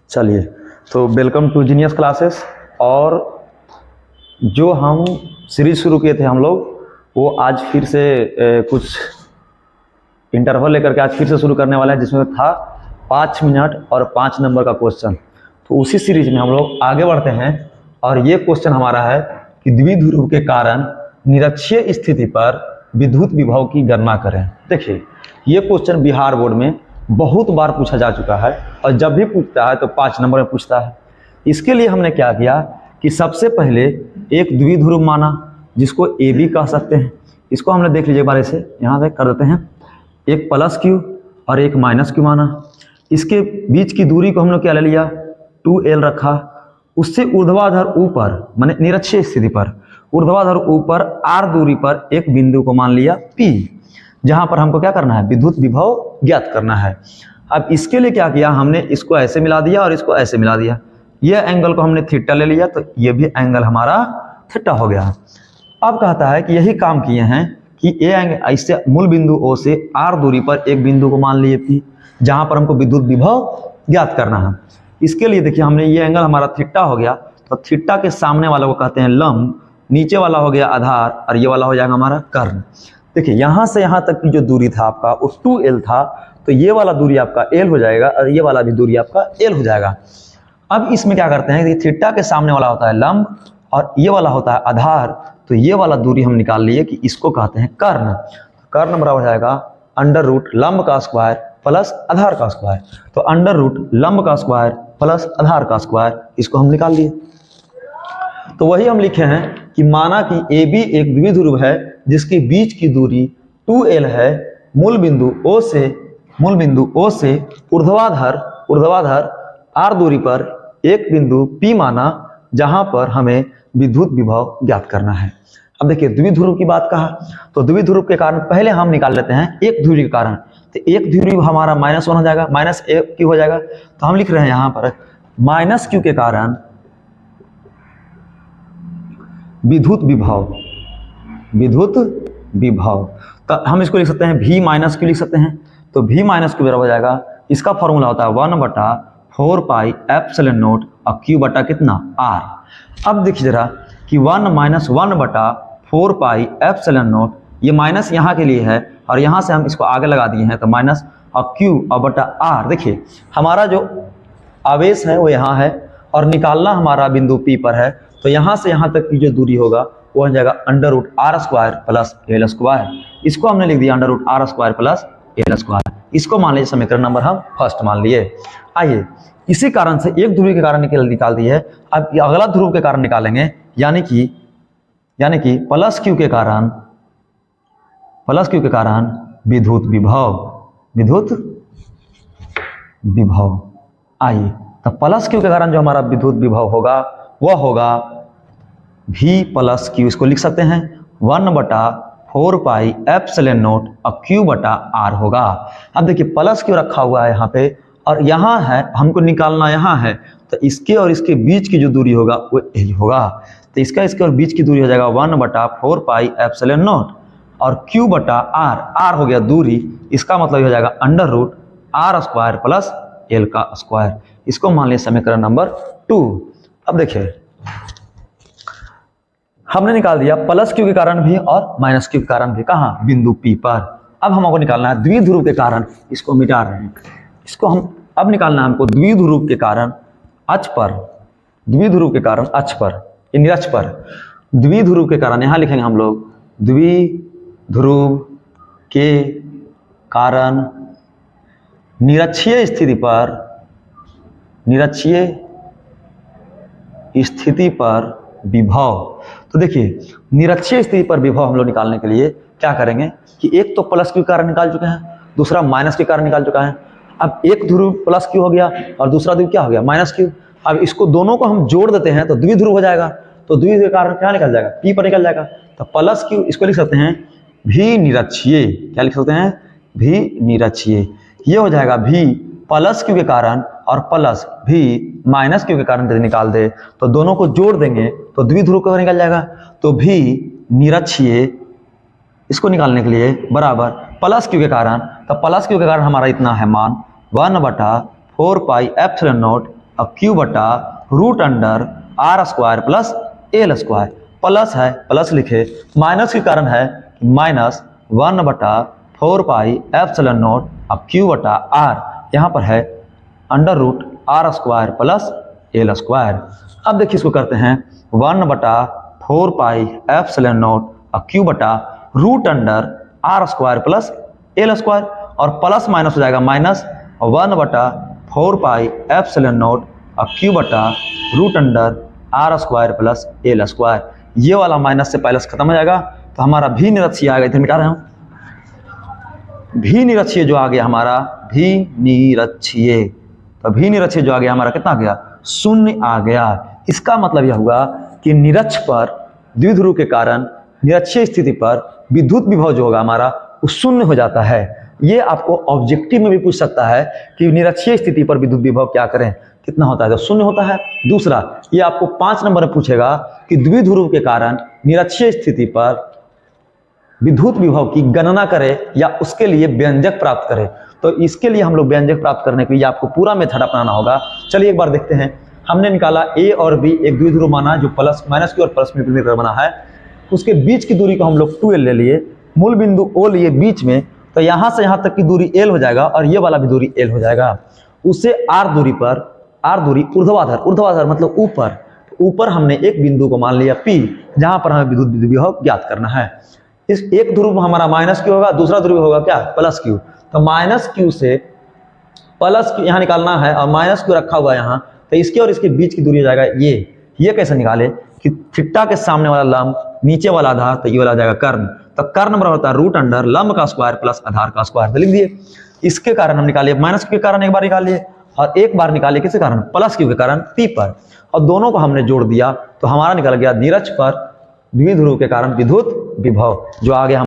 चलिए, तो welcome to genius classes. और जो हम सीरीज शुरू किए थे हम लोग, वो आज फिर से कुछ इंटरवल लेकर के आज फिर से शुरू करने वाले हैं, जिसमें था 5 मिनट और 5 नंबर का क्वेश्चन। तो उसी सीरीज में हम लोग आगे बढ़ते हैं और ये क्वेश्चन हमारा है कि द्विध्रुव के कारण निरक्षीय स्थिति पर विद्युत विभव की गणना करें। देखिए, ये क्वेश्चन बिहार बोर्ड में बहुत बार पूछा जा चुका है और जब भी पूछता है तो 5 नंबर में पूछता है। इसके लिए हमने क्या किया कि सबसे पहले एक द्विध्रुव माना, जिसको ए बी कह सकते हैं। इसको हमने देख लीजिए बारे से, यहाँ से कर देते हैं। एक प्लस क्यू और एक माइनस क्यू माना। इसके बीच की दूरी को हम लोग क्या ले लिया, 2L रखा। उससे ऊर्ध्वाधर ऊपर, माने निरक्षीय स्थिति पर ऊर्ध्वाधर ऊपर R दूरी पर एक बिंदु को मान लिया P, जहां पर हमको क्या करना है, विद्युत विभव ज्ञात करना है। अब इसके लिए क्या किया, हमने इसको ऐसे मिला दिया और इसको ऐसे मिला दिया। ये एंगल को हमने थीटा ले लिया, तो ये भी एंगल हमारा थीटा हो गया। अब कहता है कि यही काम किए हैं कि ये एंगल इससे मूल बिंदु O से R दूरी पर एक बिंदु को मान लिए P, जहां पर हमको विद्युत विभव ज्ञात करना है। इसके लिए देखिए, हमने ये एंगल हमारा थीटा हो गया, तो थीटा के सामने वाला को कहते हैं लंब, नीचे वाला हो गया आधार और ये वाला हो जाएगा हमारा कर्ण। देखिए, यहाँ से यहाँ तक की जो दूरी था आपका वो 2L था, तो ये वाला दूरी आपका L हो जाएगा और ये वाला भी दूरी आपका L हो जाएगा। अब इसमें क्या करते हैं कि थीटा के सामने वाला होता है लंब और ये वाला होता है आधार, तो ये वाला दूरी हम निकाल लिए कि इसको कहते हैं कर्ण। कर्ण बराबर हो जाएगा अंडर रूट लंब का स्क्वायर प्लस आधार का स्क्वायर। तो अंडर रूट लंब का स्क्वायर प्लस आधार का स्क्वायर, इसको हम निकाल लिए। तो वही हम लिखे हैं कि माना कि ए बी एक द्विध्रुव है जिसके बीच की दूरी 2L है। मूल बिंदु O से ऊर्ध्वाधर R दूरी पर एक बिंदु P माना, जहां पर हमें विद्युत विभव ज्ञात करना है। अब देखिए, द्विध्रुव की बात कहा, तो द्विध्रुव के कारण पहले हम निकाल लेते हैं एक ध्रुव के कारण। तो एक ध्रुव हमारा -1 हो जाएगा, -Q हो जाएगा। तो हम लिख रहे हैं यहां पर -Q के कारण विद्युत विभव। तो हम इसको लिख सकते हैं V- Q लिख सकते हैं। तो V- Q बराबर हो जाएगा, इसका फॉर्मूला होता है 1/4 पाई एप्सिलॉन नॉट और Q बटा कितना R। अब देखिए जरा कि 1 पाई एप्सिलॉन नॉट, ये माइनस यहाँ के लिए है और यहाँ से हम इसको आगे लगा दिए हैं, तो माइनस और Q और बटा R। देखिए, हमारा जो आवेश है वो यहाँ है और निकालना हमारा बिंदु P पर है, तो यहाँ से यहाँ तक की जो दूरी होगा वो हो जाएगा under root R square plus L square. इसको हमने लिख दिया under root R square plus L square. इसको मान लीजिए समीकरण नंबर हम फर्स्ट मान लिए। आइए, इसी कारण से एक ध्रुव के कारण निकाल दी है। अब अगला ध्रुव के कारण निकालेंगे, यानी कि प्लस क्यू के कारण विद्युत विभव। आइए, तो प्लस क्यू के कारण जो हमारा विद्युत विभव होगा वह होगा V + Q। इसको लिख सकते हैं 1/4 पाई एप्सिलॉन नॉट और Q बटा R होगा। अब देखिए, प्लस क्यू रखा हुआ है यहाँ पे और यहाँ है, हमको निकालना यहाँ है, तो इसके और इसके बीच की जो दूरी होगा वो L होगा। तो इसके और बीच की दूरी हो जाएगा 1/4 पाई एप्सिलॉन नॉट और Q बटा R हो गया दूरी। इसका मतलब हो जाएगा under root R square plus L का स्क्वायर। इसको मान लिया समीकरण नंबर 2। अब देखिए, हमने निकाल दिया प्लस क्यू के कारण भी और माइनस क्यू के कारण भी, कहाँ, बिंदु P पर। अब हमको निकालना है द्विध्रुव के कारण, इसको मिटा रहे हैं। इसको हम अब निकालना है हमको द्विध्रुव के कारण अक्ष पर, निरक्ष पर। द्विध्रुव के कारण यहाँ लिखेंगे हम लोग, द्विध्रुव के कारण निरक्षीय स्थिति पर विभव। तो देखिए, निरक्षीय स्थिति पर विभव हम लोग निकालने के लिए क्या करेंगे कि एक तो प्लस क्यू कारण निकाल चुके हैं, दूसरा माइनस के कारण निकाल चुका है। अब एक ध्रुव प्लस क्यू हो गया और दूसरा ध्रुव क्या हो गया, माइनस क्यू। अब इसको दोनों को हम जोड़ देते हैं तो द्विध्रुव हो जाएगा। तो द्विध्रुव के कारण क्या निकल जाएगा, P पर निकल जाएगा। तो प्लस क्यू, इसको लिख सकते हैं V निरक्षीय। क्या लिख सकते हैं, V निरक्षीय। ये हो जाएगा V प्लस क्यू के कारण और प्लस V माइनस क्यू के कारण यदि निकाल दे तो दोनों को जोड़ देंगे तो द्विध्रुव का निकल जाएगा। तो V निरक्षीय, इसको निकालने के लिए बराबर प्लस क्यू के कारण, तो प्लस क्यू के कारण हमारा इतना है मान 1/4 पाई एप्सिलॉन नॉट अब क्यू बटा root under R square plus L square. Plus है प्लस लिखे, माइनस के कारण है माइनस 1/4 पाई एप्सिलॉन नॉट। अब क्यू बटा आर यहाँ पर है under root R square plus L square. अब देखिए इसको करते हैं 1/4 पाई एप्सिलॉन नॉट अब क्यू बटा root under R square plus L square, और प्लस माइनस हो जाएगा माइनस 1/4 पाई एप्सिलॉन नॉट अब क्यू बटा root under R square plus L square. ये वाला माइनस से प्लस खत्म हो जाएगा तो हमारा भी निरक्षीय आ गया। इधर मिटा रहे हैं, भी निरक्षीय जो आ गया हमारा भी निरक्षीय, तो भी निरक्षीय जो आ गया हमारा कितना आ गया, 0 आ गया। इसका मतलब यह हुआ कि निरक्ष पर द्विध्रुव के कारण निरक्षीय स्थिति पर विद्युत विभव जो होगा हमारा वो 0 हो जाता है। ये आपको ऑब्जेक्टिव में भी पूछ सकता है कि निरक्षीय स्थिति पर विद्युत विभव क्या करें, कितना होता है, तो 0 होता है। दूसरा, ये आपको 5 नंबर में पूछेगा कि द्विध्रुव के कारण निरक्षीय स्थिति पर विद्युत विभव की गणना करें या उसके लिए व्यंजक प्राप्त करें। तो इसके लिए हम लोग व्यंजक प्राप्त करने के लिए आपको पूरा मेथड अपनाना होगा। चलिए एक बार देखते हैं। हमने निकाला ए और बी एक द्विध्रुव माना जो प्लस माइनस की और प्लस में मिलकर बना है। उसके बीच की दूरी को हम लोग 2l ले लिए, मूल बिंदु O लिए बीच में, तो यहाँ से यहाँ तक की दूरी l हो जाएगा और ये वाला भी दूरी l हो जाएगा। उससे r दूरी पर, r दूरी ऊर्ध्वाधर, ऊर्ध्वाधर मतलब ऊपर, ऊपर हमने एक बिंदु को मान लिया P जहाँ पर हमें विद्युत विभव ज्ञात करना है। इस एक ध्रुव हमारा माइनस क्यू होगा, दूसरा ध्रुव होगा क्या, प्लस क्यू। तो माइनस क्यू से प्लस क्यू यहाँ निकालना है और माइनस क्यू रखा हुआ है यहाँ, तो इसके और इसके बीच की दूरी हो जाएगा ये कैसे निकाले कि थीटा के सामने वाला लंब नीचे वाला आधार, तो ये वाला आ जाएगा कर्ण। तो कर्ण बराबर होता है रूट अंडर लंब का स्क्वायर प्लस आधार का स्क्वायर। तो लिख दिए। इसके कारण हम निकालिए माइनस क्यू के कारण एक बार निकाल लिए और एक बार निकालिए किसके कारण, प्लस क्यू के कारण P पर, और दोनों को हमने जोड़ दिया तो हमारा निकल गया निरक्ष पर द्विध्रुव के कारण विद्युत विभव जो आ गया।